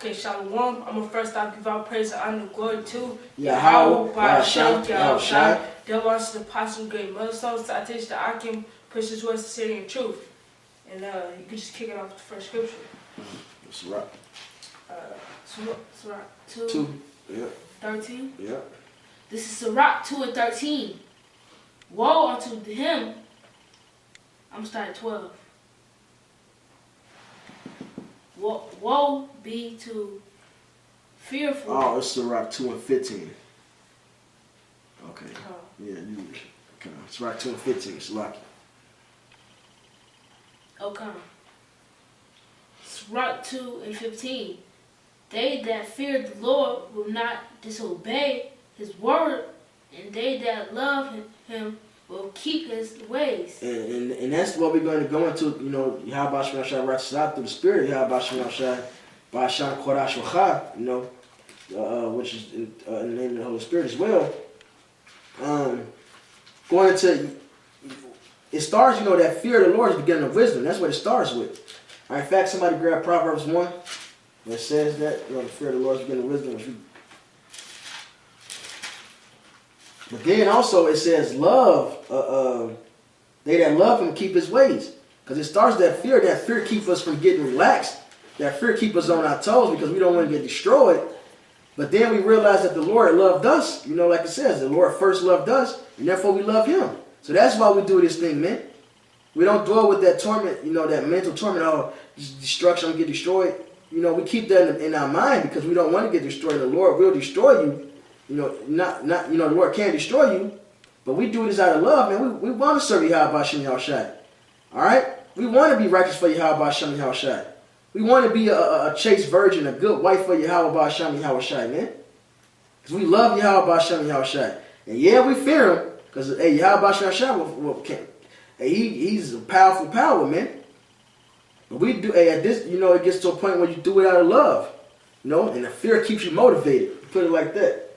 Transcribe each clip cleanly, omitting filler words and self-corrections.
Okay, Shalom. I'm going to first off give all praise and honor and glory to Yahweh, Ba'ashem, Yahushai. There belongs to the apostle of great mother souls. So I teach that I can push his words sincerity and truth. And you can just kick it off with the first scripture. It's right. Sirach 2, 2. Yeah. 13. Yeah. This is Sirach 2 and 13. Woe unto him. I'm starting 12. Woe be to fearful. Oh, it's Sirach 2 and 15. Okay. Oh. Yeah, you. Okay. Sirach 2 and 15. It's lucky. Okay. Sirach 2 and 15. They that fear the Lord will not disobey his word, and they that love him will keep his ways. And that's what we're going to go into, you know, Yahweh Shem Yahshai writes out through the Spirit, Yahweh Shem Yahshai, Ba'ashan Kodash Wacha, you know, which is in the name of the Holy Spirit as well. Going into, it starts, you know, that fear of the Lord is the beginning of wisdom. That's what it starts with. All right, in fact, somebody grab Proverbs 1. It says that, you know, the fear of the Lord is the beginning of wisdom. But then also it says love, they that love him keep his ways. Because it starts that fear keeps us from getting relaxed. That fear keeps us on our toes because we don't want to get destroyed. But then we realize that the Lord loved us. You know, like it says, the Lord first loved us, and therefore we love him. So that's why we do this thing, man. We don't dwell with that torment, you know, that mental torment, oh, destruction, get destroyed. You know, we keep that in our mind because we don't want to get destroyed. The Lord will destroy you. You know, not you know, the Lord can't destroy you, but we do this out of love, man. We want to serve Yahweh Shem Yahushai. All right? We want to be righteous for Yahweh Shem Yahushai. We want to be a chaste virgin, a good wife for Yahweh Shem Yahushai, man. Because we love Yahweh Shem Yahushai. And yeah, we fear him because hey, Yahweh Shem Yahushai, he's a powerful power, man. But we do, hey, at this, you know, it gets to a point where you do it out of love, you know, and the fear keeps you motivated. Put it like that.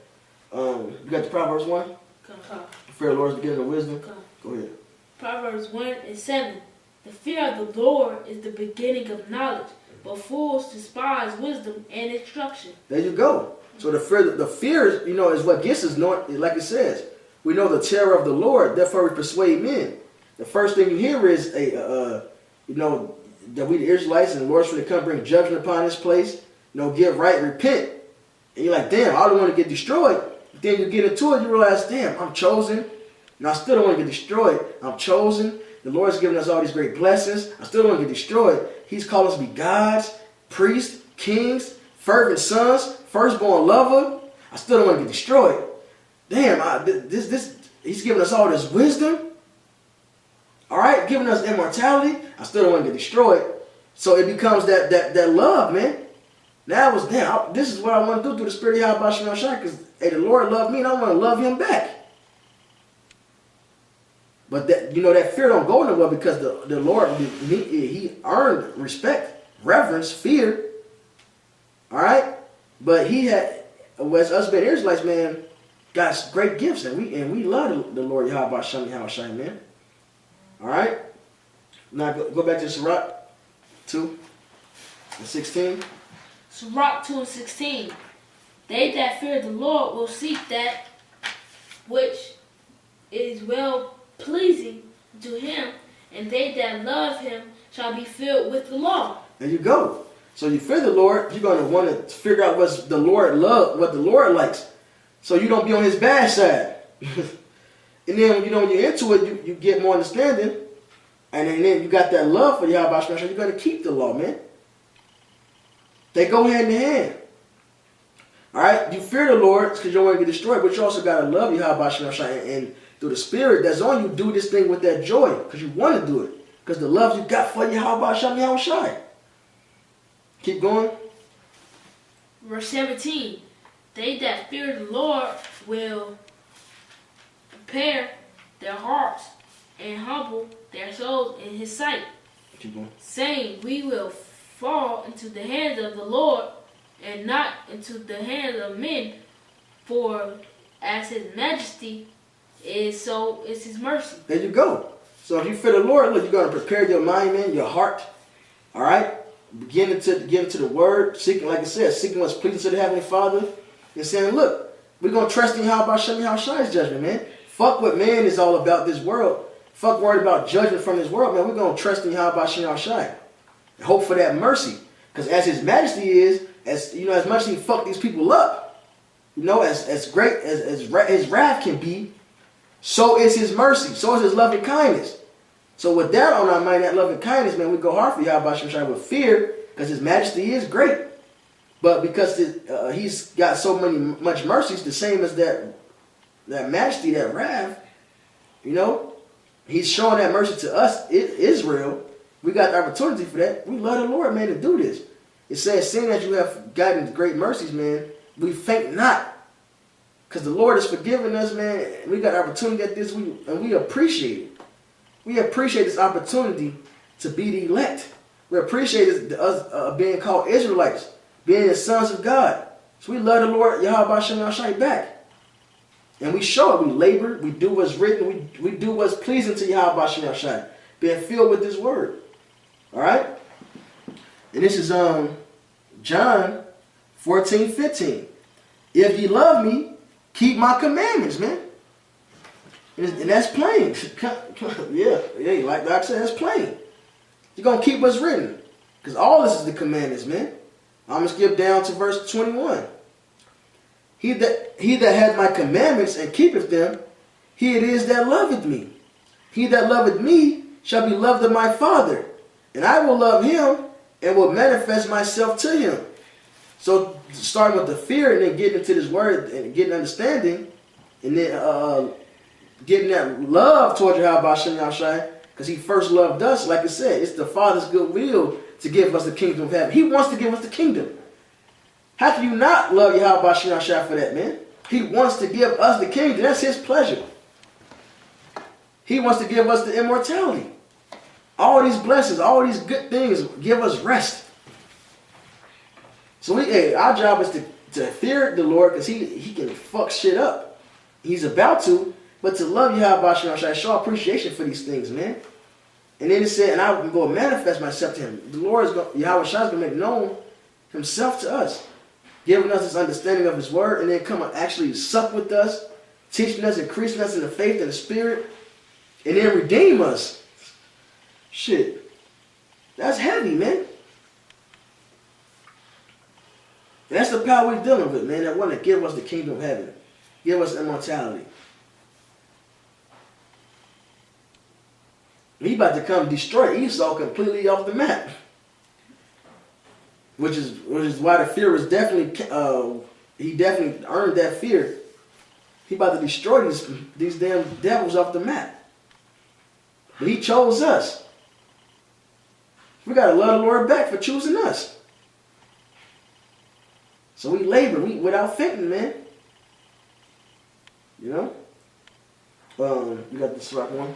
You got the Proverbs 1? The fear of the Lord is the beginning of wisdom. Go ahead. Proverbs 1 and 7. The fear of the Lord is the beginning of knowledge, but fools despise wisdom and instruction. There you go. So the fear, you know, is what gets us, like it says. We know the terror of the Lord, therefore we persuade men. The first thing you hear is, you know, that we the Israelites and the Lord's going to come bring judgment upon this place. You know, get right, repent. And you're like, damn, I don't want to get destroyed. Then you get into it, you realize, damn, I'm chosen. And I still don't want to get destroyed. I'm chosen. The Lord's given us all these great blessings. I still don't want to get destroyed. He's called us to be gods, priests, kings, fervent sons, firstborn lover. I still don't want to get destroyed. Damn, he's given us all this wisdom. All right, giving us immortality. I still don't want to get destroyed. So it becomes that love, man. Now it's damn. This is what I want to do through the Spirit of Yahweh Shem Yahushai, because hey, the Lord loved me, and I want to love Him back. But that, you know, that fear don't go nowhere because the Lord he earned respect, reverence, fear. All right, but he had, as us being Israelites, man, got great gifts, and we love the Lord Yahweh Shem Yahushai, man. All right, now go back to Sirach 2 and 16. Sirach 2 and 16. They that fear the Lord will seek that which is well pleasing to him, and they that love him shall be filled with the law. There you go. So you fear the Lord, you're going to want to figure out what the Lord likes, so you don't be on his bad side. And then, you know, when you're into it, you get more understanding, and then you got that love for Yahweh Shem Yahushai. You're going to keep the law, man. They go hand in hand. All right, you fear the Lord because you don't want to get destroyed, but you also got to love Yahweh Shem Yahushai, and through the Spirit that's on you, do this thing with that joy because you want to do it, because the love you got for Yahweh Shem Yahushai. Keep going. Verse 17. They that fear the Lord will prepare their hearts and humble their souls in his sight. Keep going. Saying, we will fall into the hands of the Lord and not into the hands of men, for as his majesty is, so is his mercy. There you go. So if you fear the Lord, look, you're going to prepare your mind, man, your heart. All right? getting into the word, seeking, like I said, seeking what's pleasing to the Heavenly Father, and saying, look, we're going to trust in Yahweh Shai's judgment, man. Fuck what man is all about this world. Fuck worried about judgment from this world, man. We're going to trust in Yahweh Shai and hope for that mercy. Because as His Majesty is, as you know, as much as He fucked these people up, you know, as great as His wrath can be, so is His mercy, so is His loving kindness. So with that on our mind, that loving kindness, man, we go hard for Yahweh Shai with fear, because His Majesty is great. But because He's got so much mercies, the same as that Majesty, that wrath, you know, He's showing that mercy to us, Israel. We got the opportunity for that. We love the Lord, man, to do this. It says, seeing that you have gotten great mercies, man, we faint not. Because the Lord has forgiven us, man. We got opportunity at this, and we appreciate it. We appreciate this opportunity to be the elect. We appreciate us being called Israelites, being the sons of God. So we love the Lord, Yahweh Shai back. And we show it. We labor. We do what's written. We do what's pleasing to Yahweh Shai, being filled with His word. All right? And this is John 14:15. If ye love me, keep my commandments, man. And that's plain. yeah, like I said, that's plain. You're going to keep what's written. Because all this is the commandments, man. I'm going to skip down to verse 21. He that hath my commandments and keepeth them, he it is that loveth me. He that loveth me shall be loved of my Father, and I will love him and will manifest myself to him. So starting with the fear and then getting into this word and getting understanding, and then getting that love towards Yahweh Shai, because He first loved us. Like I said, it's the Father's good will to give us the kingdom of heaven. He wants to give us the kingdom. How can you not love Yahweh Shai for that, man? He wants to give us the kingdom. That's His pleasure. He wants to give us the immortality. All these blessings, all these good things give us rest. So our job is to fear the Lord, because he can fuck shit up. He's about to, but to love Yahweh Shai, show appreciation for these things, man. And then it said, and I will go manifest myself to him. The Lord Yahweh Shai is going to make known Himself to us, giving us this understanding of His word, and then come and actually sup with us, teaching us, increasing us in the faith and the spirit, and then redeem us. Shit. That's heavy, man. That's the power we're dealing with, man. That want to give us the kingdom of heaven. Give us immortality. He about to come destroy Esau completely off the map. Which is why the fear was definitely, he definitely earned that fear. He about to destroy these damn devils off the map. But He chose us. We got to love the Lord back for choosing us. So we labor, without fainting, man. You know? You got the Sirach one?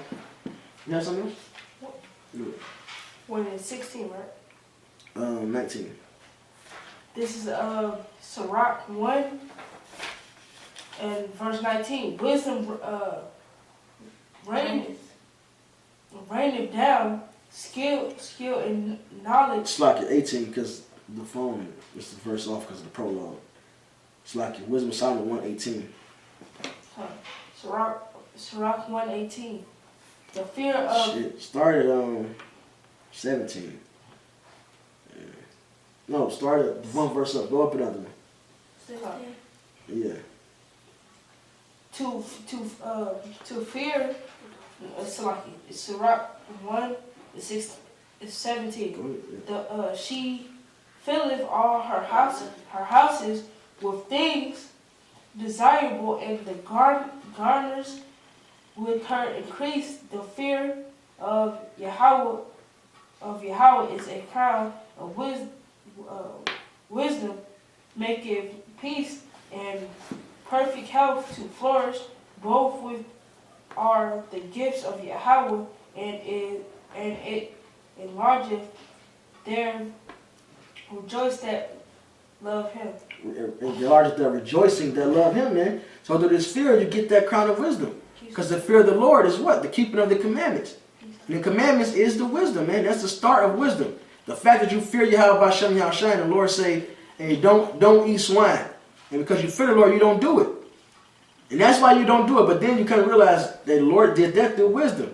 You have something else? Do it. 1 and 16, right? 19. This is Sirach 1 and verse 19. Wisdom reigneth down, skill and knowledge. It's like 18 because the phone is the verse off because of the prologue. It's like Wisdom of Solomon 1:18. Sirach 1:18. The fear of... Shit, started 17. Yeah. No, started one verse up. Go up another one. Yeah. To fear... Sirach 1:17. She filleth all her houses with things desirable, and the garners with her increase. The fear of Yahweh is a crown of wisdom, maketh peace and perfect health to flourish. Both with are the gifts of Yahweh, and it enlargeth their rejoice that love Him. It enlargeth their rejoicing that love Him, man. So through this fear, you get that crown of wisdom. Because the fear of the Lord is what? The keeping of the commandments. And the commandments is the wisdom, man. That's the start of wisdom. The fact that you fear Yahweh Hashem Yahushai, the Lord say, hey, don't eat swine. And because you fear the Lord, you don't do it. And that's why you don't do it. But then you kind of realize that the Lord did that through wisdom.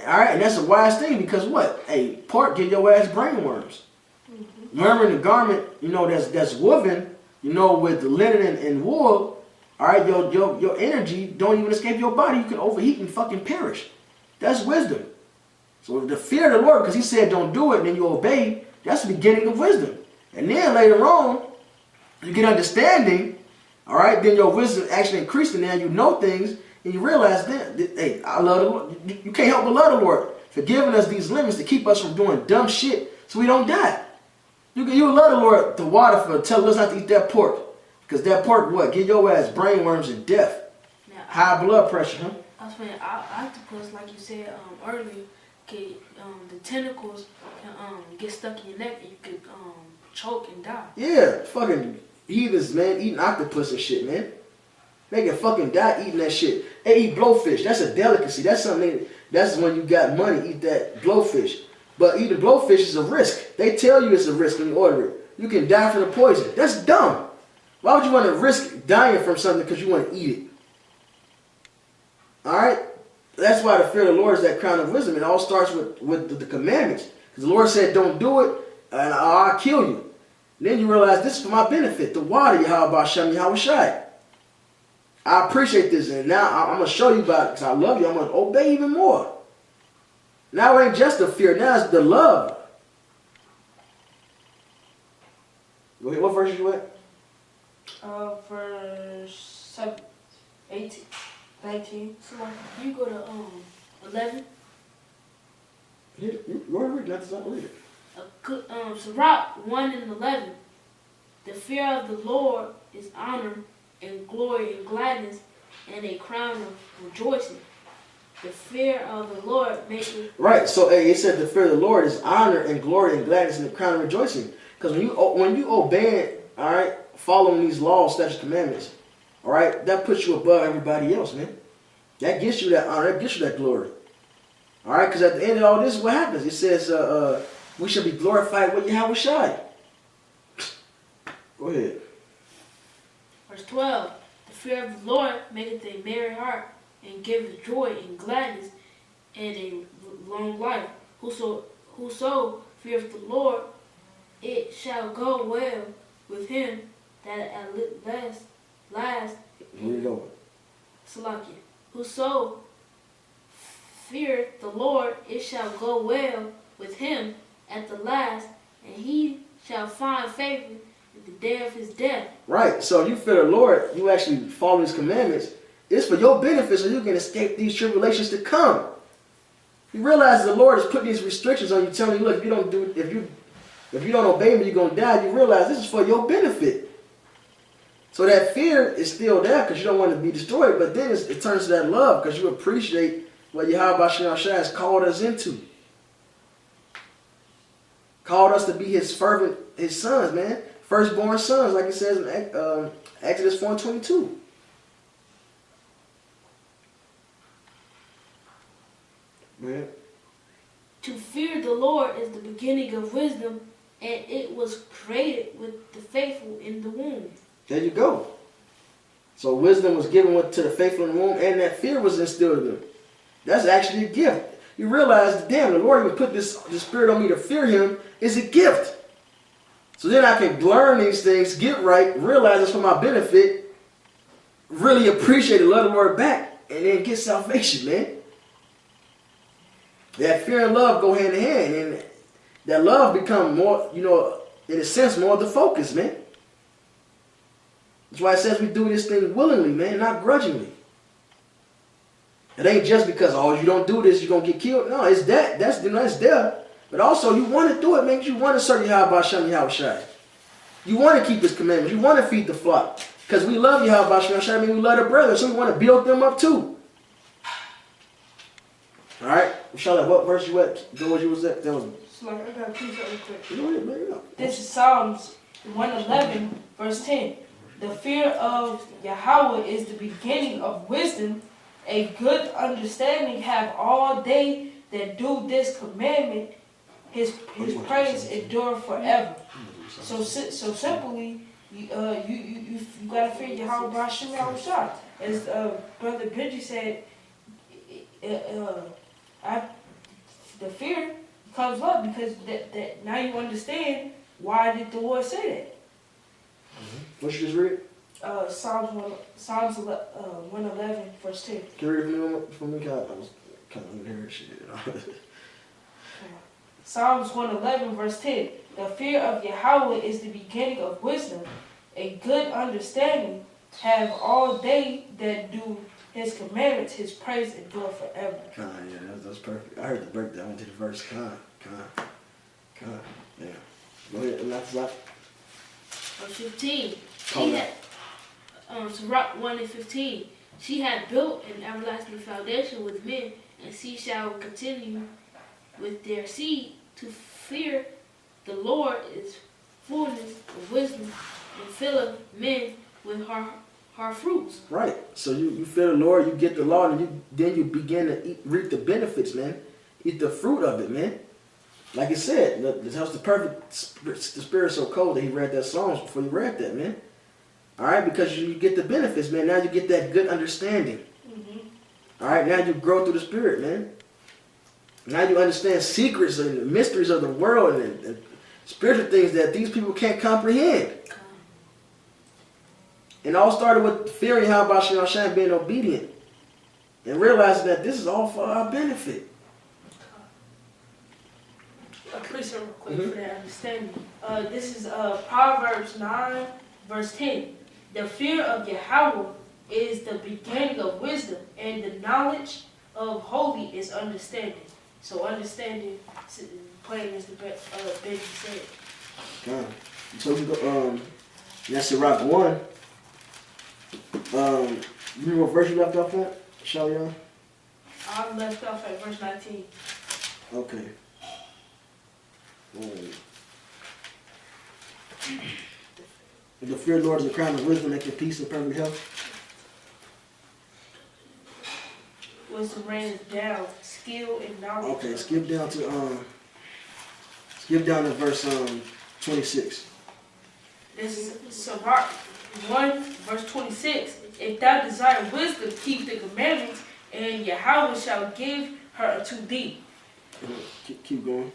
All right, and that's a wise thing because what? Hey, pork give your ass brain worms. Remember the garment, you know, that's woven, you know, with the linen and wool. All right, your energy don't even escape your body. You can overheat and fucking perish. That's wisdom. So the fear of the Lord, because he said don't do it, and then you obey, that's the beginning of wisdom. And then later on, you get understanding, all right, then your wisdom actually increased, and now you know things, and you realize that, hey, I love the Lord. You can't help but love the Lord for giving us these limits to keep us from doing dumb shit so we don't die. You love the Lord, the water for telling us not to eat that pork. Because that pork, what? Give your ass brain worms and death. Now, High blood pressure, huh? I was saying, octopus, like you said earlier, the tentacles can get stuck in your neck and you could choke and die. Yeah, fucking heathens, man, eating octopus and shit, man. They can fucking die eating that shit. They eat blowfish. That's a delicacy. That's something. That's when you got money. Eat that blowfish. But eating blowfish is a risk. They tell you it's a risk when you order it. You can die from the poison. That's dumb. Why would you want to risk dying from something because you want to eat it? All right. That's why the fear of the Lord is that crown of wisdom. It all starts with the commandments. Because the Lord said, don't do it, and I'll kill you. And then you realize this is for my benefit. The water, Yahweh Hashem Yahushai. I appreciate this, and now I'm going to show you about it because I love you. I'm going to obey even more. Now it ain't just the fear. Now it's the love. Go ahead. What verse you at? Verse 18, 19. So you go to 11. Go ahead, that's not read it. Sirach 1 and 11. The fear of the Lord is honor and glory and gladness and a crown of rejoicing. The fear of the Lord maketh... Right, so hey, it said the fear of the Lord is honor and glory and gladness and the crown of rejoicing. Because when you obey, all right, following these laws, statutes, commandments, all right, that puts you above everybody else, man. That gets you that honor, that gets you that glory. All right, because at the end of all this, what happens? It says we shall be glorified with Yahweh Shai. Go ahead. Verse 12. The fear of the Lord maketh a merry heart and giveth joy and gladness and a long life. Whoso feareth the Lord, it shall go well with him that at last Where you going? Salakia. Whoso feareth the Lord, it shall go well with him at the last, and he shall find favor in the day of his death. Right, so you fear the Lord, you actually follow his commandments. It's for your benefit so you can escape these tribulations to come. You realize the Lord is putting these restrictions on you, telling you, look, if you don't obey me, you're going to die. You realize this is for your benefit. So that fear is still there because you don't want to be destroyed, but then it turns to that love because you appreciate what Yahweh Shai has called us into. Called us to be his sons, man. Firstborn sons, like it says in Exodus 4:22. Man. To fear the Lord is the beginning of wisdom, and it was created with the faithful in the womb. There you go. So wisdom was given to the faithful in the womb, and that fear was instilled in them. That's actually a gift. You realize, damn, the Lord even put this spirit on me to fear him is a gift. So then I can learn these things, get right, realize it's for my benefit, really appreciate it, love the Lord back, and then get salvation, man. That fear and love go hand in hand, and that love become more, in a sense, more of the focus, man. That's why it says we do this thing willingly, man, not grudgingly. It ain't just because, you don't do this, you're going to get killed. No, it's that. That's there. But also, you want to do it, man, because you want to serve Yahweh Hashem Yahushai. You want to keep his commandments. You want to feed the flock. Because we love Yahweh Hashem Yahushai, we love our brothers, so we want to build them up too. All right, Charlotte, what verse you at? What you was at? That was. So like, I got to prove something quick. Go ahead, man. Yeah. This is Psalms 111, verse 10. The fear of Yahweh is the beginning of wisdom. A good understanding have all they that do this commandment. His praise endure forever. So simply, you gotta fear Yahweh B'Hashem Yahushua. As Brother Benji said, the fear comes up because that now you understand why did the Lord say that. What you just read? Psalms 111 verse 10. Can you read from me? I was kind of hearing shit. Psalms 111 verse 10. The fear of Yahweh is the beginning of wisdom. A good understanding have all they that do his commandments. His praise endure forever. Yeah, that's perfect. I heard the breakdown into the verse. Yeah. Go ahead, and that's like. Verse 15. Call She that. had, Sirach 1 and 15. She had built an everlasting foundation with men, and she shall continue with their seed. To fear the Lord is fullness of wisdom, and filleth men with her fruits. Right. So you fear the Lord, you get the law, and then you begin to reap the benefits, man. Eat the fruit of it, man. Like it said, the house the perfect. The spirit so cold that he read that Psalms before you read that, man. All right, because you get the benefits, man. Now you get that good understanding. All right, now you grow through the spirit, man. Now you understand secrets and the mysteries of the world and spiritual things that these people can't comprehend. And all started with fearing how about Shema being obedient and realizing that this is all for our benefit. A precept real quick for that understanding. This is Proverbs 9 verse 10. The fear of Yahweh is the beginning of wisdom, and the knowledge of holy is understanding. So understanding, plain as the Benji said. So we go. That's Sirach 1. You remember what verse you left off at? Show y'all. I left off at verse 19. Okay. The fear of the Lord is the crown of wisdom, making peace and perfect health. Wisdom rains down, skill and knowledge. Okay, skip down to verse 26. This is Sirach 1 verse 26. If thou desire wisdom, keep the commandments, and Yahweh shall give her unto thee. Keep going.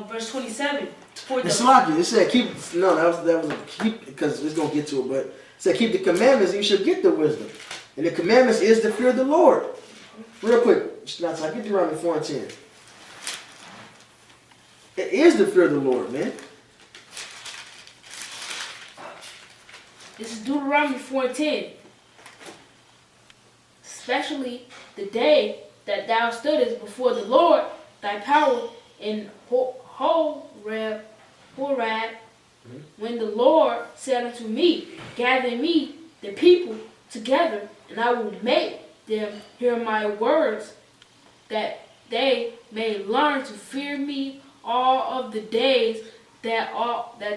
Verse 27. For It's the Salaki. It said keep. No, that was keep because it's gonna get to it. But it said keep the commandments, and you should get the wisdom. And the commandments is the fear of the Lord. Real quick, not so I get Deuteronomy 4 and 10. It is the fear of the Lord, man. This is Deuteronomy 4:10. Especially the that thou stoodest before the Lord, thy power in Horeb, when the Lord said unto me, gather me the people together, and I will make them hear my words, that they may learn to fear me all of the days that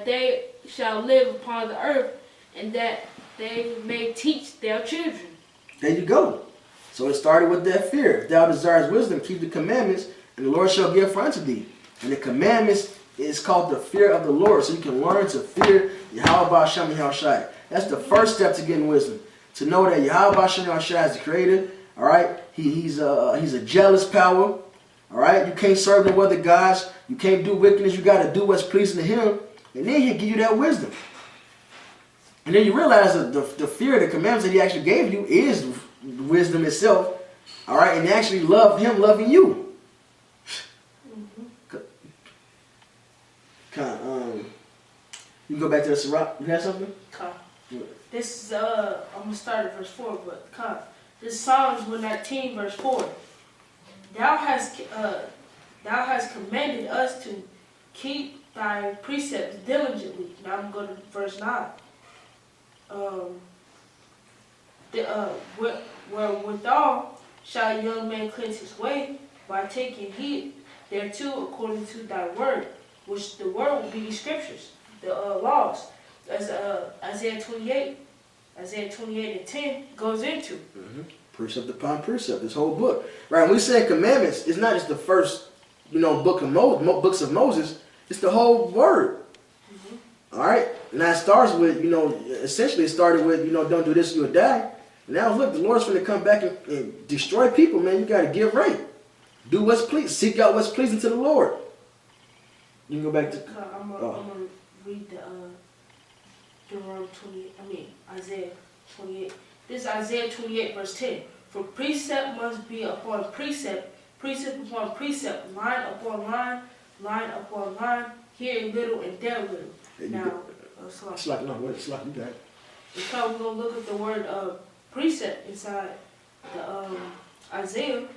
they shall live upon the earth, and that they may teach their children. There you go. So it started with that fear. If thou desires wisdom, keep the commandments, and the Lord shall give for unto thee. And the commandments is called the fear of the Lord. So you can learn to fear Yahweh B'Hashem Yahushai. That's the first step to getting wisdom. To know that Yahweh B'Hashem Yahushai is the creator. All right. He's a jealous power. All right. You can't serve no other gods. You can't do wickedness. You got to do what's pleasing to him. And then he'll give you that wisdom. And then you realize that the fear, the commandments that he actually gave you is wisdom itself. All right. And actually love him loving you. You can go back to the Sirach. You have something? This is I'm gonna start at verse 4, but this is Psalms 119 verse 4. Thou hast commanded us to keep thy precepts diligently. Now I'm going to verse 9. Wherewithal shall a young man cleanse his way by taking heed thereto according to thy word, which the word will be the scriptures, the laws, as Isaiah 28 and 10 goes into. Mm-hmm. Precept upon precept, this whole book. Right, when we say commandments, it's not just the first books of Moses, it's the whole word. All right. Now it starts with, essentially it started with, don't do this, you'll die. Now look, the Lord's going to come back and destroy people, man. You got to get right. Do what's pleasing. Seek out what's pleasing to the Lord. You can go back to. I'm gonna read the Deuteronomy 28. Isaiah 28. This is Isaiah 28, verse 10. For precept must be upon precept, precept upon precept, line upon line, line upon line, here a little and there a little. Now, It's like, you got it. because we're gonna look at the word precept inside the Isaiah.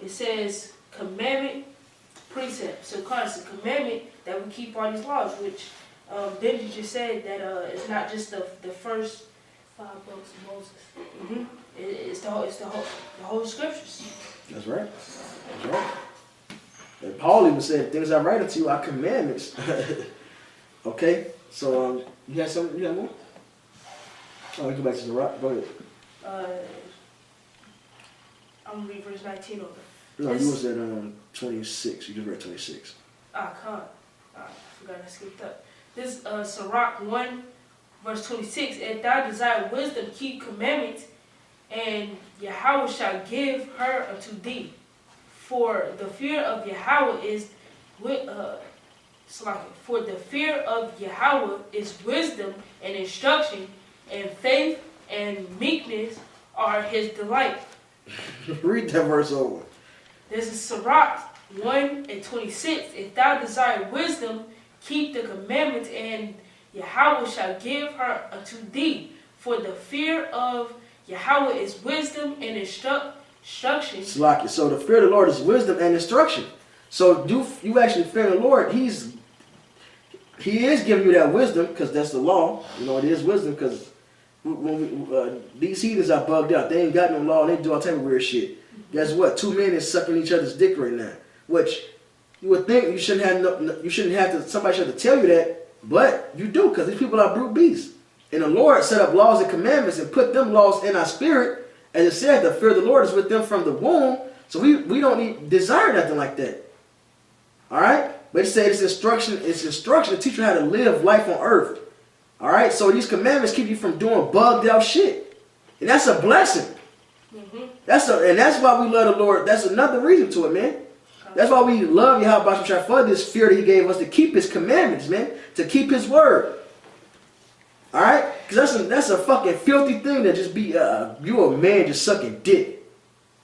It says commandment, precept. So, it's a commandment that we keep all these laws, which Benji just said that it's not just the first 5 books of Moses. It's the whole scriptures. That's right. That's right. And Paul even said, things I write unto you are commandments. Okay, so you got something? You got more? Oh, we go back to the rock. Go ahead. I'm gonna read verse 19 over. No, you was at 26. You just read 26. I forgot I skipped up. This Sirach 1, verse 26. If thou desire wisdom, keep commandments, and Yahweh shall give her unto thee. For the fear of Yahweh is for the fear of Yahweh is wisdom and instruction, and faith and meekness are his delight. Read that verse over. This is Sirach 1 and 26. If thou desire wisdom, keep the commandments, and Yahweh shall give her unto thee. For the fear of Yahweh is wisdom and instruction. So the fear of the Lord is wisdom and instruction. So do you actually fear the Lord? He is giving you that wisdom because that's the law. It is wisdom because when these heathens are bugged out. They ain't got no law. They do all type of weird shit. Guess what? 2 men is sucking each other's dick right now. Which you would think you shouldn't have somebody should have to tell you that, but you do because these people are brute beasts. And the Lord set up laws and commandments and put them laws in our spirit. As it said, the fear of the Lord is with them from the womb. So we don't need desire nothing like that. All right? But it said it's instruction to teach you how to live life on earth. All right? So these commandments keep you from doing bugged out shit. And that's a blessing. That's why we love the Lord. That's another reason to it, man. That's why we love Yahweh Shai for this fear that he gave us to keep his commandments, man. To keep his word. All right? Because that's a fucking filthy thing to just be, you a man just sucking dick.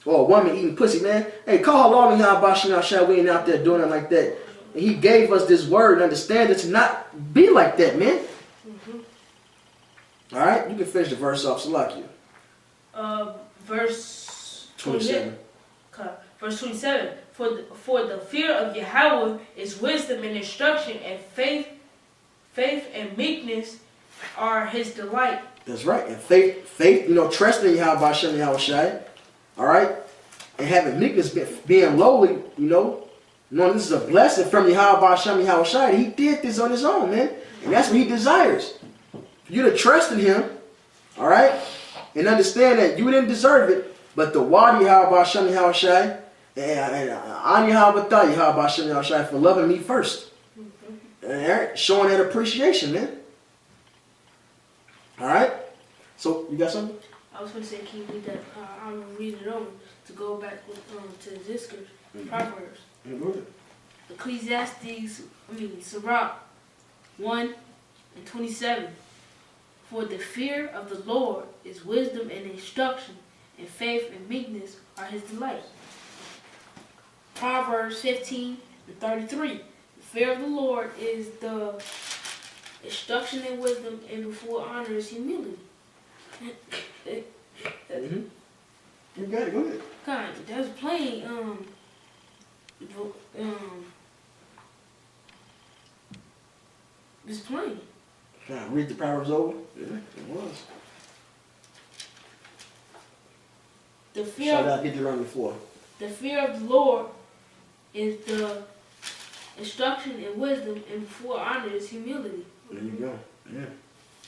Or a woman eating pussy, man. Hey, call Allah and Yahweh Shai. We ain't out there doing it like that. And he gave us this word and understand it to not be like that, man. All right? You can finish the verse off, Salakia. Verse 27. Verse 27. For the fear of Yahweh is wisdom and instruction, and faith and meekness are his delight. That's right. And faith, trusting Yahweh Shai. All right? And having meekness, being lowly, knowing this is a blessing from Yahweh Shai. He did this on his own, man. And that's what he desires. For you to trust in him, all right? And understand that you didn't deserve it, but the wadi Yahweh Shai and honor Yahweh Shai for loving me first. All right? Showing that appreciation, man. All right? So, you got something? I was going to say, can you read that? I'm going to read it over to go back to this scripture, Proverbs. Sirach 1 and 27. For the fear of the Lord is wisdom and instruction, and faith and meekness are his delight. Proverbs 15 and 33. The fear of the Lord is the instruction and wisdom, and before honor is humility. You got it. Go ahead. God, that's plain. It's plain. Can I read the Proverbs over? Yeah, it was. The fear. Shout out Deuteronomy 4. The fear of the Lord is the instruction and wisdom, and before honor is humility. There you go. Yeah.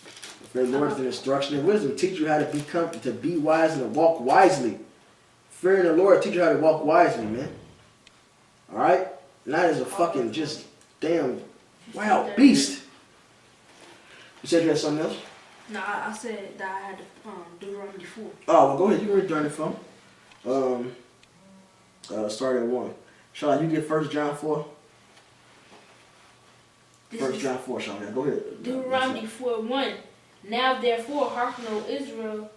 The fear of the Lord is the instruction and wisdom. Teach you how to be wise and to walk wisely. Fearing the Lord teach you how to walk wisely, man. All right? And that is a fucking just damn wild beast. You said you had something else? No, I said that I had Deuteronomy 4. Oh, well, go ahead. You can read during the phone. Start at 1. Sean, you get 1 John 4. This 1 is John 4, Sean. Yeah, go ahead. Deuteronomy 4:1. Now therefore hearken, O Israel,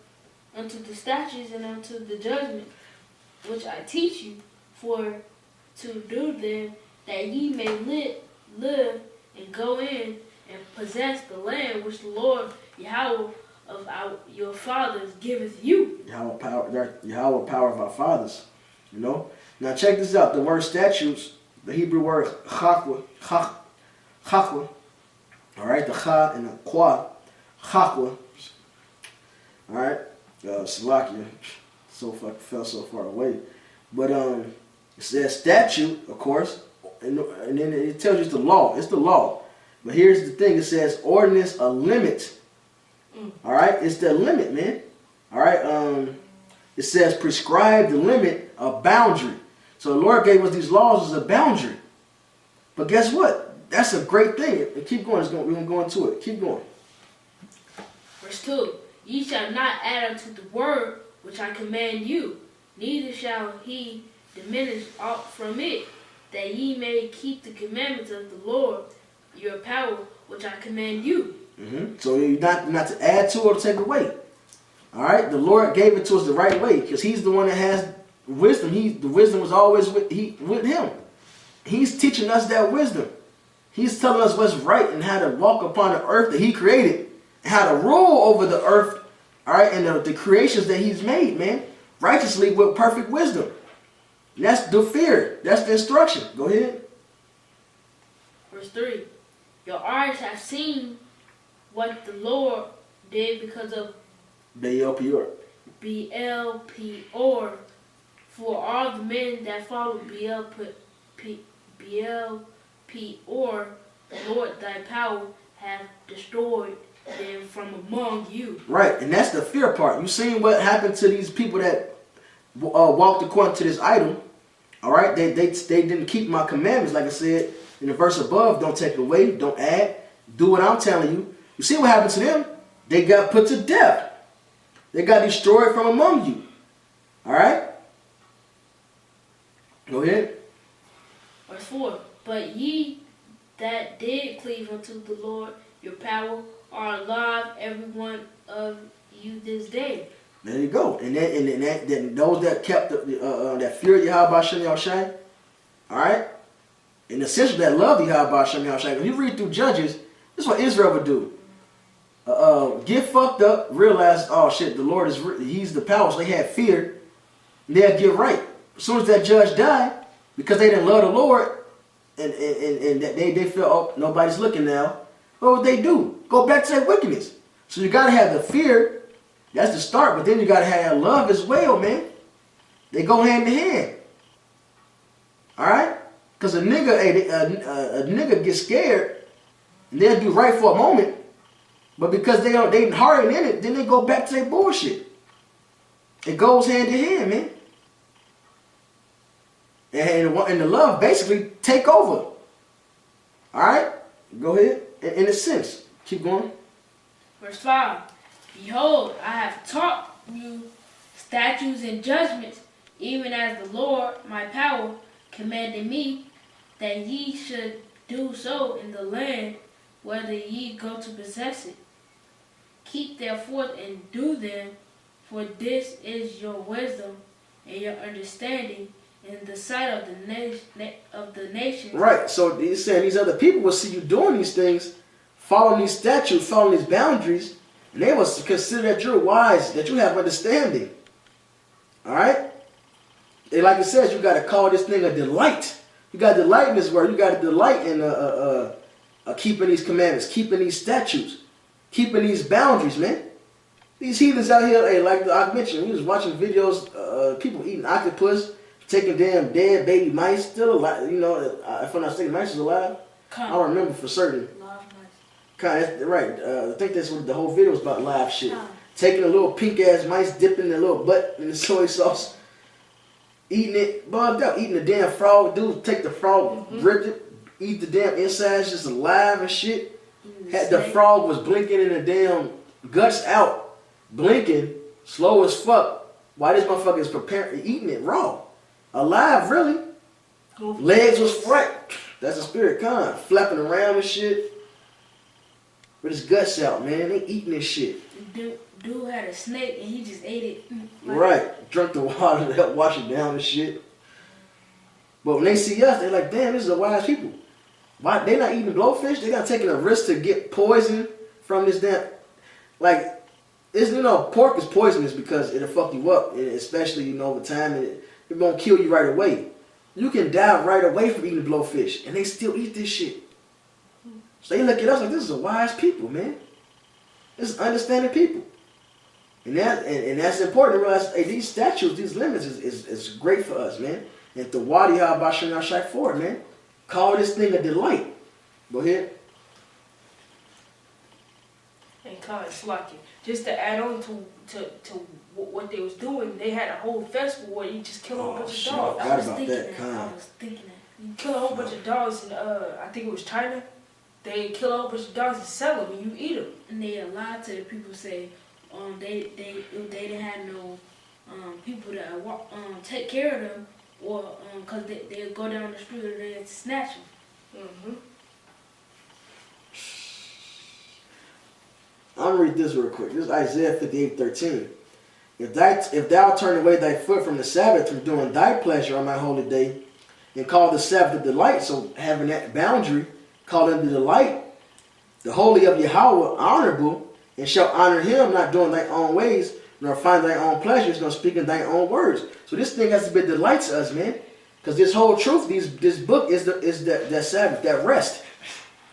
unto the statutes and unto the judgment which I teach you, for to do them, that ye may live and go in and possess the land which the Lord Yahweh of your fathers giveth you. Yahweh power of our fathers. You know? Now check this out. The word statutes, the Hebrew word chakwa. Alright, the cha and the kwa. Chakwa. Alright? Salakia. Fell so far away. But it says statute, of course, and then it tells you it's the law. It's the law. But here's the thing, it says ordinance, a limit. Alright? It's the limit, man. Alright? It says prescribe the limit, a boundary. So the Lord gave us these laws as a boundary. But guess what? That's a great thing. Keep going. We're going to go into it. Keep going. Verse 2. Ye shall not add unto the word which I command you, neither shall he diminish aught from it, that ye may keep the commandments of the Lord your power which I command you. So you're not to add to or take away. All right? The Lord gave it to us the right way because he's the one that has wisdom. The wisdom was always with him. He's teaching us that wisdom. He's telling us what's right and how to walk upon the earth that he created and how to rule over the earth, all right, and the creations that he's made, man, righteously with perfect wisdom. And that's the fear. That's the instruction. Go ahead. Verse 3. Your eyes have seen what the Lord did because of Baal Peor. Peor. For all the men that followed Baal Peor, the Lord thy power have destroyed them from among you. Right, and that's the fear part. You seen what happened to these people that walked according to this idol. All right, they didn't keep my commandments, like I said in the verse above. Don't take away, don't add. Do what I'm telling you. You see what happened to them? They got put to death. They got destroyed from among you. All right? Go ahead. Verse 4. But ye that did cleave unto the Lord your power are alive, every one of you this day. There you go. And those that kept that fear of Yahweh Shem Yahushai, all right? And essentially that love of Yahweh Shem Yahushai. When you read through Judges, this is what Israel would do. Get fucked up, realize, oh shit, the Lord he's the power, so they had fear, and they'll get right. As soon as that judge died, because they didn't love the Lord, and they feel, oh, nobody's looking now, what would they do? Go back to that wickedness. So you got to have the fear, that's the start, but then you got to have love as well, man. They go hand in hand. All right? Because a nigga gets scared, and they'll do right for a moment, but because they hardened in it, then they go back to their bullshit. It goes hand in hand, man. And the love basically take over. All right? Go ahead. In a sense. Keep going. Verse 5. Behold, I have taught you statutes and judgments, even as the Lord my power commanded me, that ye should do so in the land whether ye go to possess it. Keep therefore and do them, for this is your wisdom and your understanding in the sight of the nation. Right. So he's saying these other people will see you doing these things, following these statutes, following these boundaries, and they will consider that you're wise, that you have understanding. All right? And like it says, you got to call this thing a delight. You got to delight in this word. You got to delight in keeping these commandments, keeping these statutes, keeping these boundaries, man. These heathens out here, hey, like I mentioned, we was watching videos, people eating octopus, taking damn dead baby mice, still alive. You know, if I'm not mistaken, mice is alive. I don't remember for certain. Right. I think that's what the whole video was about, live shit. Taking a little pink ass mice, dipping their little butt in the soy sauce, eating it, bugged out, eating the damn frog. Dude, take the frog, rip it, eat the damn insides, just alive and shit. Had the frog was blinking in the damn guts out, blinking, slow as fuck. Why this motherfucker is preparing, eating it raw, alive, really? Legs was front. That's a spirit con, flapping around and shit. With his guts out, man. They eating this shit. Dude had a snake and he just ate it. Right. Drunk the water to help wash it down and shit. But when they see us, they're like, damn, this is a wise people. Why they not eating blowfish? They not taking a risk to get poison from this damn. Like, it's, pork is poisonous because it'll fuck you up, and especially over time, and it won't kill you right away. You can die right away from eating blowfish, and they still eat this shit. So they look at us like, this is a wise people, man. This is understanding people. And that's important to realize, hey, these statutes, these limits is great for us, man. And the Wadi Habashim Yashai for it, man. Call this thing a delight. Go ahead. And it's like it. Just to add on to what they was doing, they had a whole festival where you just kill a whole bunch of dogs. I was thinking that. You kill a whole bunch of dogs in, I think it was China. They kill a whole bunch of dogs and sell them, and you eat them. And they lied to the people, say, they didn't have no people that take care of them, or cause they go down the street and they snatch them. I'm gonna read this real quick. This is Isaiah 58:13. If thou turn away thy foot from the Sabbath, from doing thy pleasure on my holy day, and call the Sabbath a delight, so having that boundary, call it the delight, the holy of Yahweh honorable, and shall honor him, not doing thy own ways, nor find thy own pleasures, nor speaking thy own words. So this thing has to be a delight to us, man. Because this whole truth, this book is that Sabbath, that rest.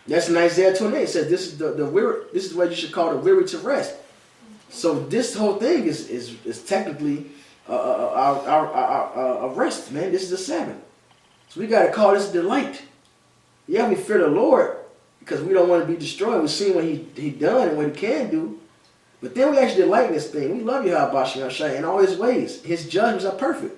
That's in Isaiah 28. It says this is the weary, this is what you should call the weary to rest. So this whole thing is technically a rest, man. This is the Sabbath. So we got to call this delight. Yeah, we fear the Lord because we don't want to be destroyed. We've seen what he done and what he can do. But then we actually delight in this thing. We love Yahweh Shai in all his ways. His judgments are perfect.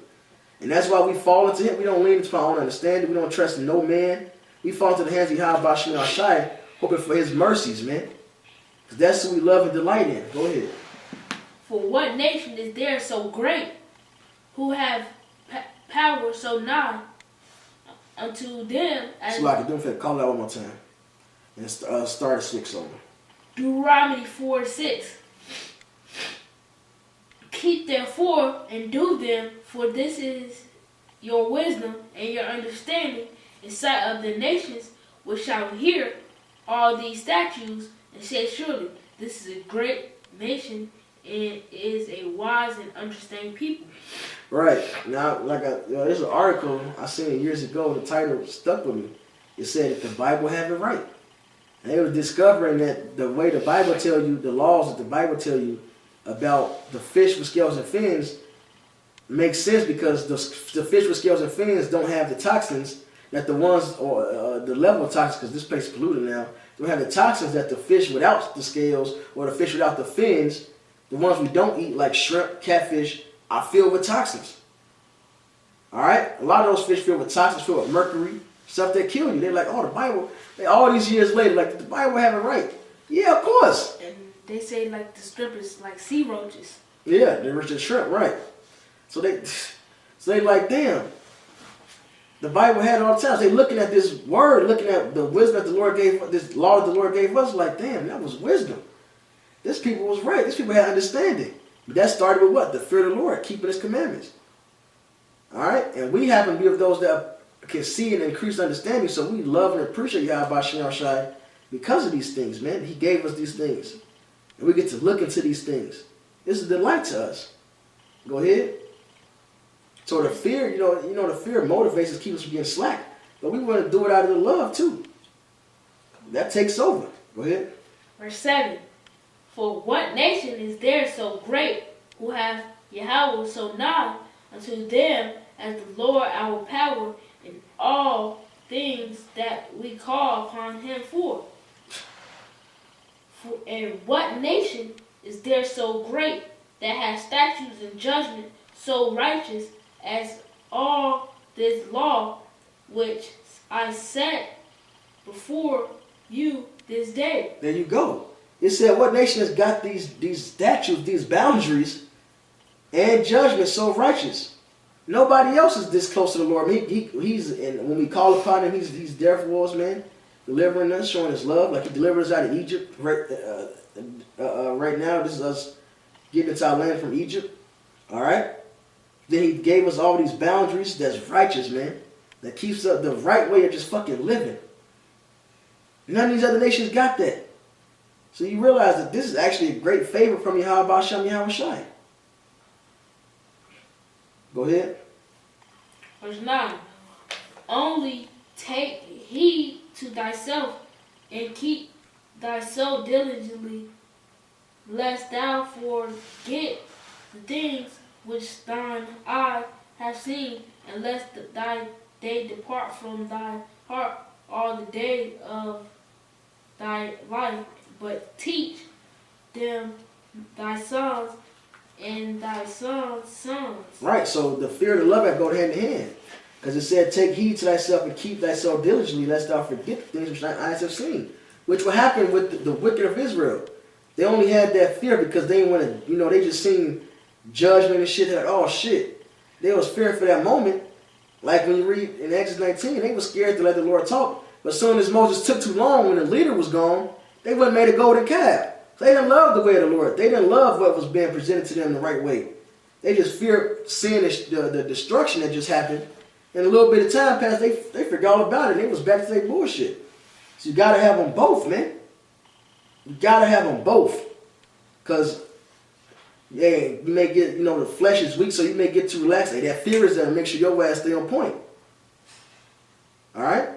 And that's why we fall into him. We don't lean into our own understanding. We don't trust in no man. We fall into the hands of Yahweh Shai, hoping for his mercies, man. Because that's who we love and delight in. Go ahead. For what nation is there so great, who have power so nigh unto them? As So I can do it. Call that one more time. And start at 6 over. Deuteronomy 4:6. Keep therefore and do them, for this is your wisdom and your understanding in sight of the nations, which shall hear all these statutes and say, surely this is a great nation and is a wise and understanding people. Right. Now, there's an article I seen years ago. The title stuck with me. It said, if the Bible have it right. And they were discovering that the way the Bible tell you, the laws that the Bible tell you about the fish with scales and fins makes sense because the fish with scales and fins don't have the toxins that the ones, or the level of toxins, because this place is polluted now, don't have the toxins that the fish without the scales or the fish without the fins, the ones we don't eat like shrimp, catfish, are filled with toxins. Alright? A lot of those fish filled with toxins, filled with mercury, stuff that kill you. They're like, oh, the Bible, all these years later, like, the Bible have it right. Yeah, of course. And they say like the shrimp is like sea roaches. Yeah, they're just shrimp, right. So they like, damn. The Bible had it all the time. So they looking at this word, looking at the wisdom that the Lord gave, this law that the Lord gave us, like, damn, that was wisdom. This people was right. These people had understanding. But that started with what? The fear of the Lord, keeping his commandments. Alright? And we happen to be of those that can see and increase understanding, so we love and appreciate Yahweh Shai because of these things, man. He gave us these things. And we get to look into these things. This is a delight to us. Go ahead. So the fear, the fear motivates us, keeps us from being slack. But we want to do it out of the love too. That takes over. Go ahead. Verse 7. For what nation is there so great, who have Yahweh so nigh unto them as the Lord our power in all things that we call upon him for? And what nation is there so great that has statutes and judgment so righteous as all this law which I set before you this day. There you go. It said, what nation has got these statutes, these boundaries, and judgment so righteous? Nobody else is this close to the Lord. He's and when we call upon him, he's there for us, man, delivering us, showing his love, like he delivered us out of Egypt. Right now, this is us getting into our land from Egypt. All right. Then he gave us all these boundaries that's righteous, man, that keeps up the right way of just fucking living. None of these other nations got that. So you realize that this is actually a great favor from Yahweh Hashem Yahweh Shai. Go ahead. Verse 9. Only take heed to thyself and keep thyself diligently, lest thou forget the things which thine eye have seen, and lest they depart from thy heart all the days of thy life, but teach them thy sons and thy sons' sons. Right, so the fear and the love have go hand in hand. Because it said, take heed to thyself and keep thyself diligently, lest thou forget the things which thine eyes have seen. Which will happen with the wicked of Israel. They only had that fear because they didn't want to, they just seen judgment and shit. They're like, oh shit. They was fearing for that moment. Like when you read in Exodus 19, they were scared to let the Lord talk. But as soon as Moses took too long when the leader was gone, they went and made a golden calf. They didn't love the way of the Lord. They didn't love what was being presented to them the right way. They just feared seeing the destruction that just happened. And a little bit of time passed, they forgot all about it. They was back to their bullshit. So you got to have them both, man. You got to have them both. Because, yeah, you may get, the flesh is weak, so you may get too relaxed. Hey, that fear is there to make sure your ass stay on point. All right?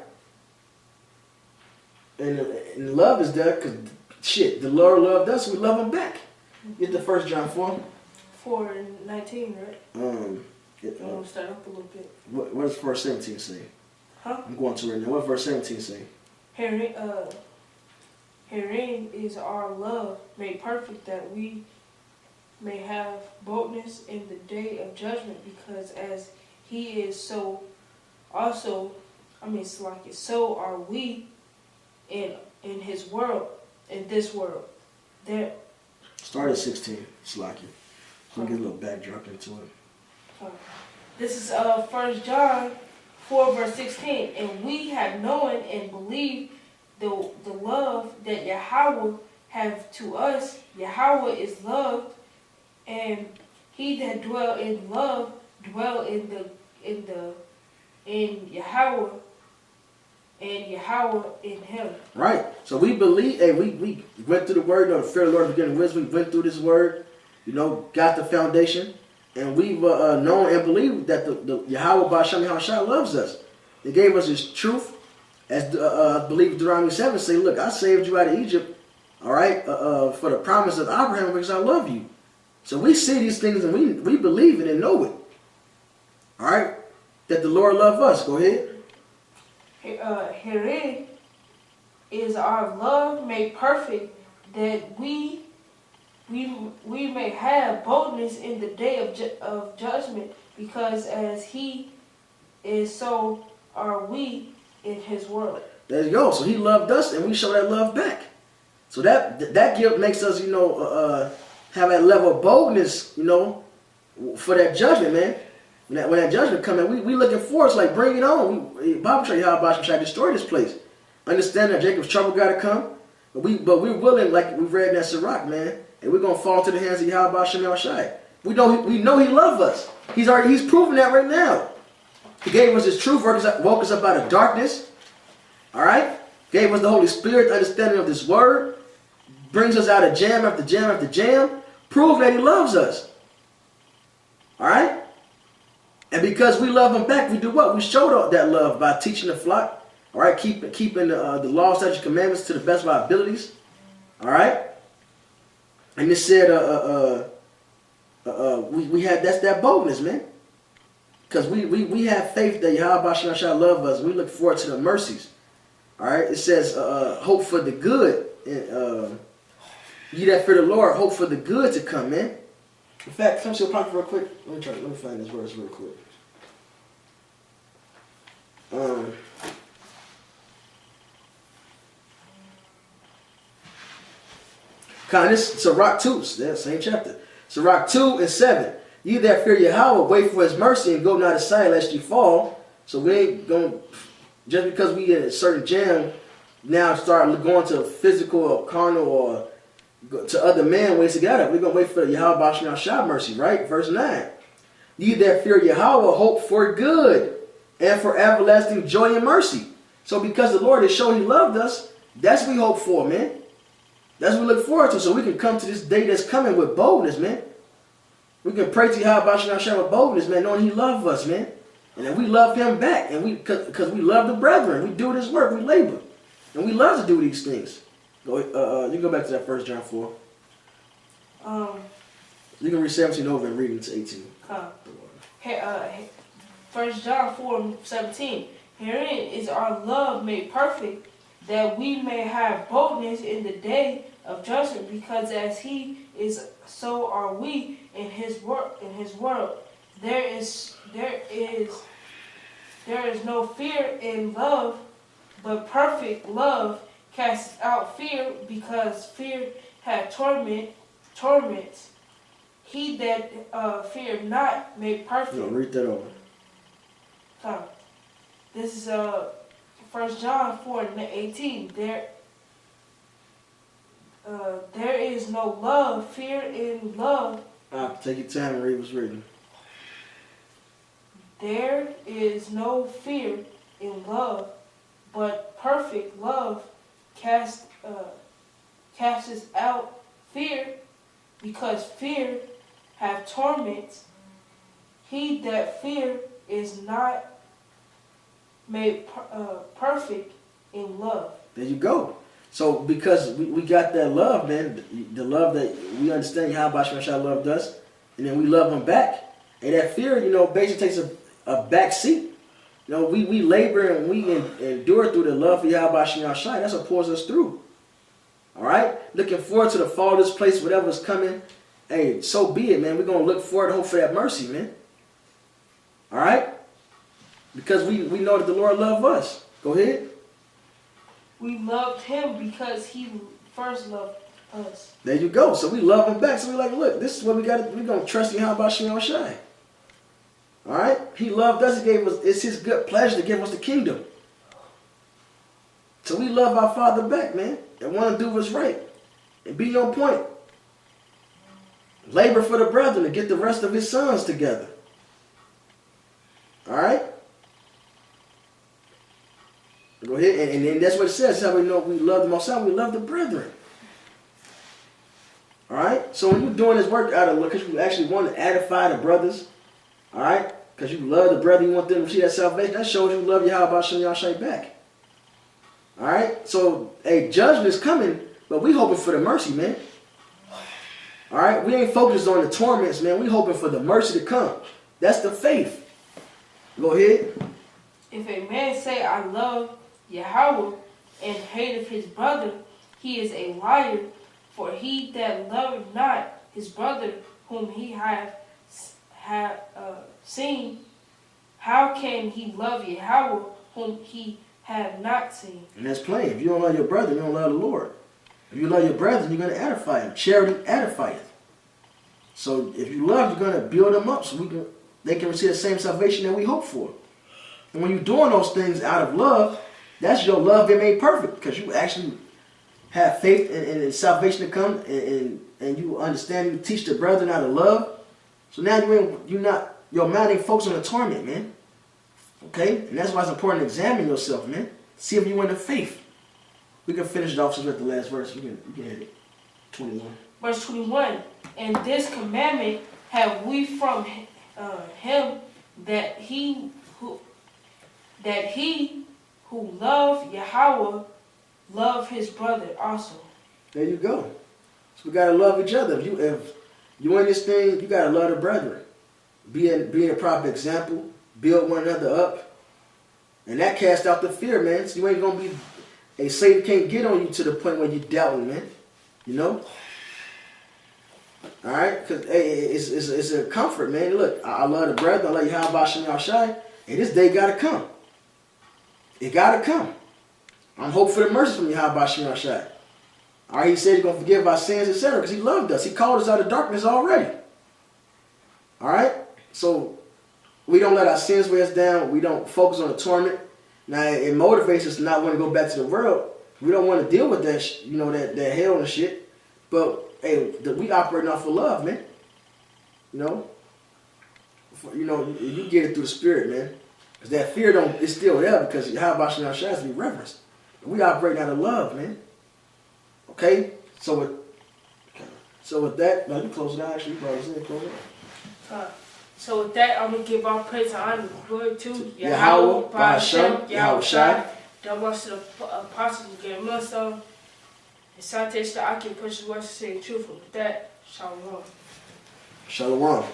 And love is there because, shit, the Lord loved us, we love him back. Get the 1 John 4. 4:19, right? I'm going to start up a little bit. What does verse 17 say? Huh? I'm going to right now. What verse 17 say? Herein is our love made perfect, that we may have boldness in the day of judgment, because as he is, so also, so are we in his world, in this world. There. Start at 16, Slacky. Let me get a little backdrop into it. This is 1 John 4 verse 16. And we have known and believed the love that Yahweh have to us. Yahweh is love, and he that dwell in love dwell in Yahweh, and Yahweh in him. Right. So we believe, we went through the word, the fear of the Lord is getting wisdom. We went through this word, got the foundation. And we've known and believed that the Yahweh B'Hashem Yahushua loves us. He gave us his truth. As I believe Deuteronomy 7 say, look, I saved you out of Egypt, all right, for the promise of Abraham because I love you. So we see these things and we believe it and know it. All right? That the Lord loves us. Go ahead. Herein is our love made perfect, that we may have boldness in the day of judgment, because as he is, so are we in his world. There you go. So he loved us, and we show that love back. So that guilt makes us, have that level of boldness, for that judgment, man. When that judgment comes in, we looking for it. Like, bring it on. Bible tell you how about to destroy this place. Understand that Jacob's trouble got to come, but we're willing, like we read in that Sirach, man. And we're gonna fall to the hands of Yahweh Shem Shai. We know he loves us. He's proven that right now. He gave us his truth, woke us up out of darkness. All right? Gave us the Holy Spirit, the understanding of this word. Brings us out of jam after jam after jam. Prove that he loves us. All right? And because we love him back, we do what? We showed that love by teaching the flock. All right? Keeping the law, statutes, commandments to the best of our abilities. All right? And it said, we had that boldness, man. Because we have faith that Yahweh shall love us. We look forward to the mercies. All right. It says, hope for the good. Ye that fear the Lord, hope for the good to come, man. In fact, come to a pocket real quick. Let me find this verse real quick. This Sirach 2, same chapter. Sirach 2:7. You that fear Yahweh, wait for his mercy and go not aside lest you fall. So we ain't going to, just because we in a certain jam, now start going to physical or carnal or to other man ways to get up. We're going to wait for Yahweh Bashar Shah mercy, right? Verse 9. You that fear Yahweh, hope for good and for everlasting joy and mercy. So because the Lord has shown he loved us, that's what we hope for, man. That's what we look forward to, so we can come to this day that's coming with boldness, man. We can pray to Yahweh Bashar Shah with boldness, man, knowing he loves us, man. And that we love him back, and because we love the brethren. We do this work, we labor. And we love to do these things. You can go back to that 1 John 4. You can read 17 over and read into 18. 1 John 4:17. Herein is our love made perfect, that we may have boldness in the day of judgment, because as he is, so are we in his work, in his world. There is no fear in love, but perfect love casts out fear, because fear hath torments. He that fear not made perfect. No, read that over. This is 1 John 4:18. There is no love, fear in love. Take your time and read what's written. There is no fear in love, but perfect love casts out fear, because fear hath torments. He that fear is not made perfect in love. There you go. So because we got that love, man, the love that we understand how Bashar Shah loved us, and then we love him back. And that fear, basically takes a back seat. We labor and we endure through the love for Yahweh Shah. That's what pulls us through. All right? Looking forward to the fall of this place, whatever's coming. Hey, so be it, man. We're going to look forward and hope for that mercy, man. All right? Because we know that the Lord loved us. Go ahead. We loved him because he first loved us. There you go. So we love him back. So we're like, look, this is what we got. We're going to trust in Yahweh Shah. All right? He loved us. He gave us. It's his good pleasure to give us the kingdom. So we love our Father back, man, and want to do what's right and be on point. Labor for the brethren to get the rest of his sons together. All right? Go ahead, and then that's what it says. That's how we know we love the Most High. We love the brethren. All right? So when you're doing this work out of love, because you actually want to edify the brothers, all right? Because you love the brethren, you want them to see that salvation, that shows you love Yahweh Shah back. All right? So, a judgment is coming, but we hoping for the mercy, man. All right? We ain't focused on the torments, man. We hoping for the mercy to come. That's the faith. Go ahead. If a man say, I love Yahweh, and hateth his brother, he is a liar. For he that loveth not his brother whom he hath seen, how can he love Yahweh whom he have not seen? And that's plain. If you don't love your brother, you don't love the Lord. If you love your brother, you're going to edify him. Charity edifieth. So if you love, you're going to build them up so they can receive the same salvation that we hope for. And when you're doing those things out of love, that's your love being made perfect, because you actually have faith in salvation to come, and you understand, you teach the brethren how to love. So now your mind ain't focused on the torment, man. Okay? And that's why it's important to examine yourself, man. See if you're in the faith. We can finish it off since we're at the last verse. You can hit it. 21. Verse 21. And this commandment have we from him, that he who love Yahweh love his brother also. There you go. So we gotta love each other. If you in this thing, you gotta love the brethren. Be a proper example. Build one another up. And that casts out the fear, man. So you ain't gonna be Satan can't get on you to the point where you doubting, man. You know? Alright? Because it's a comfort, man. Look, I love the brethren. I love Yahweh Shah. And this day gotta come. It gotta come. I'm hoping for the mercy from Yahweh Shemar Shai. All right, he said he's going to forgive our sins, etc. because he loved us. He called us out of darkness already. All right? So we don't let our sins weigh us down. We don't focus on the torment. Now, it motivates us to not want to go back to the world. We don't want to deal with that, that hell and shit. But, hey, we operating off of love, man. You get it through the Spirit, man. Because that fear it's still there because Yahweh Shemar Shai has to be reverenced. We operate out of love, man. Okay? So with that, now you close it out, actually. You brought us in, close it out. So with that, I'm going to give all praise and honor and glory to Yahweh, Bahashem, Yahweh Shai. That was to the apostles who gave millstone. And citation to Aki pushes words to say truth. With that, shalom. Shalom.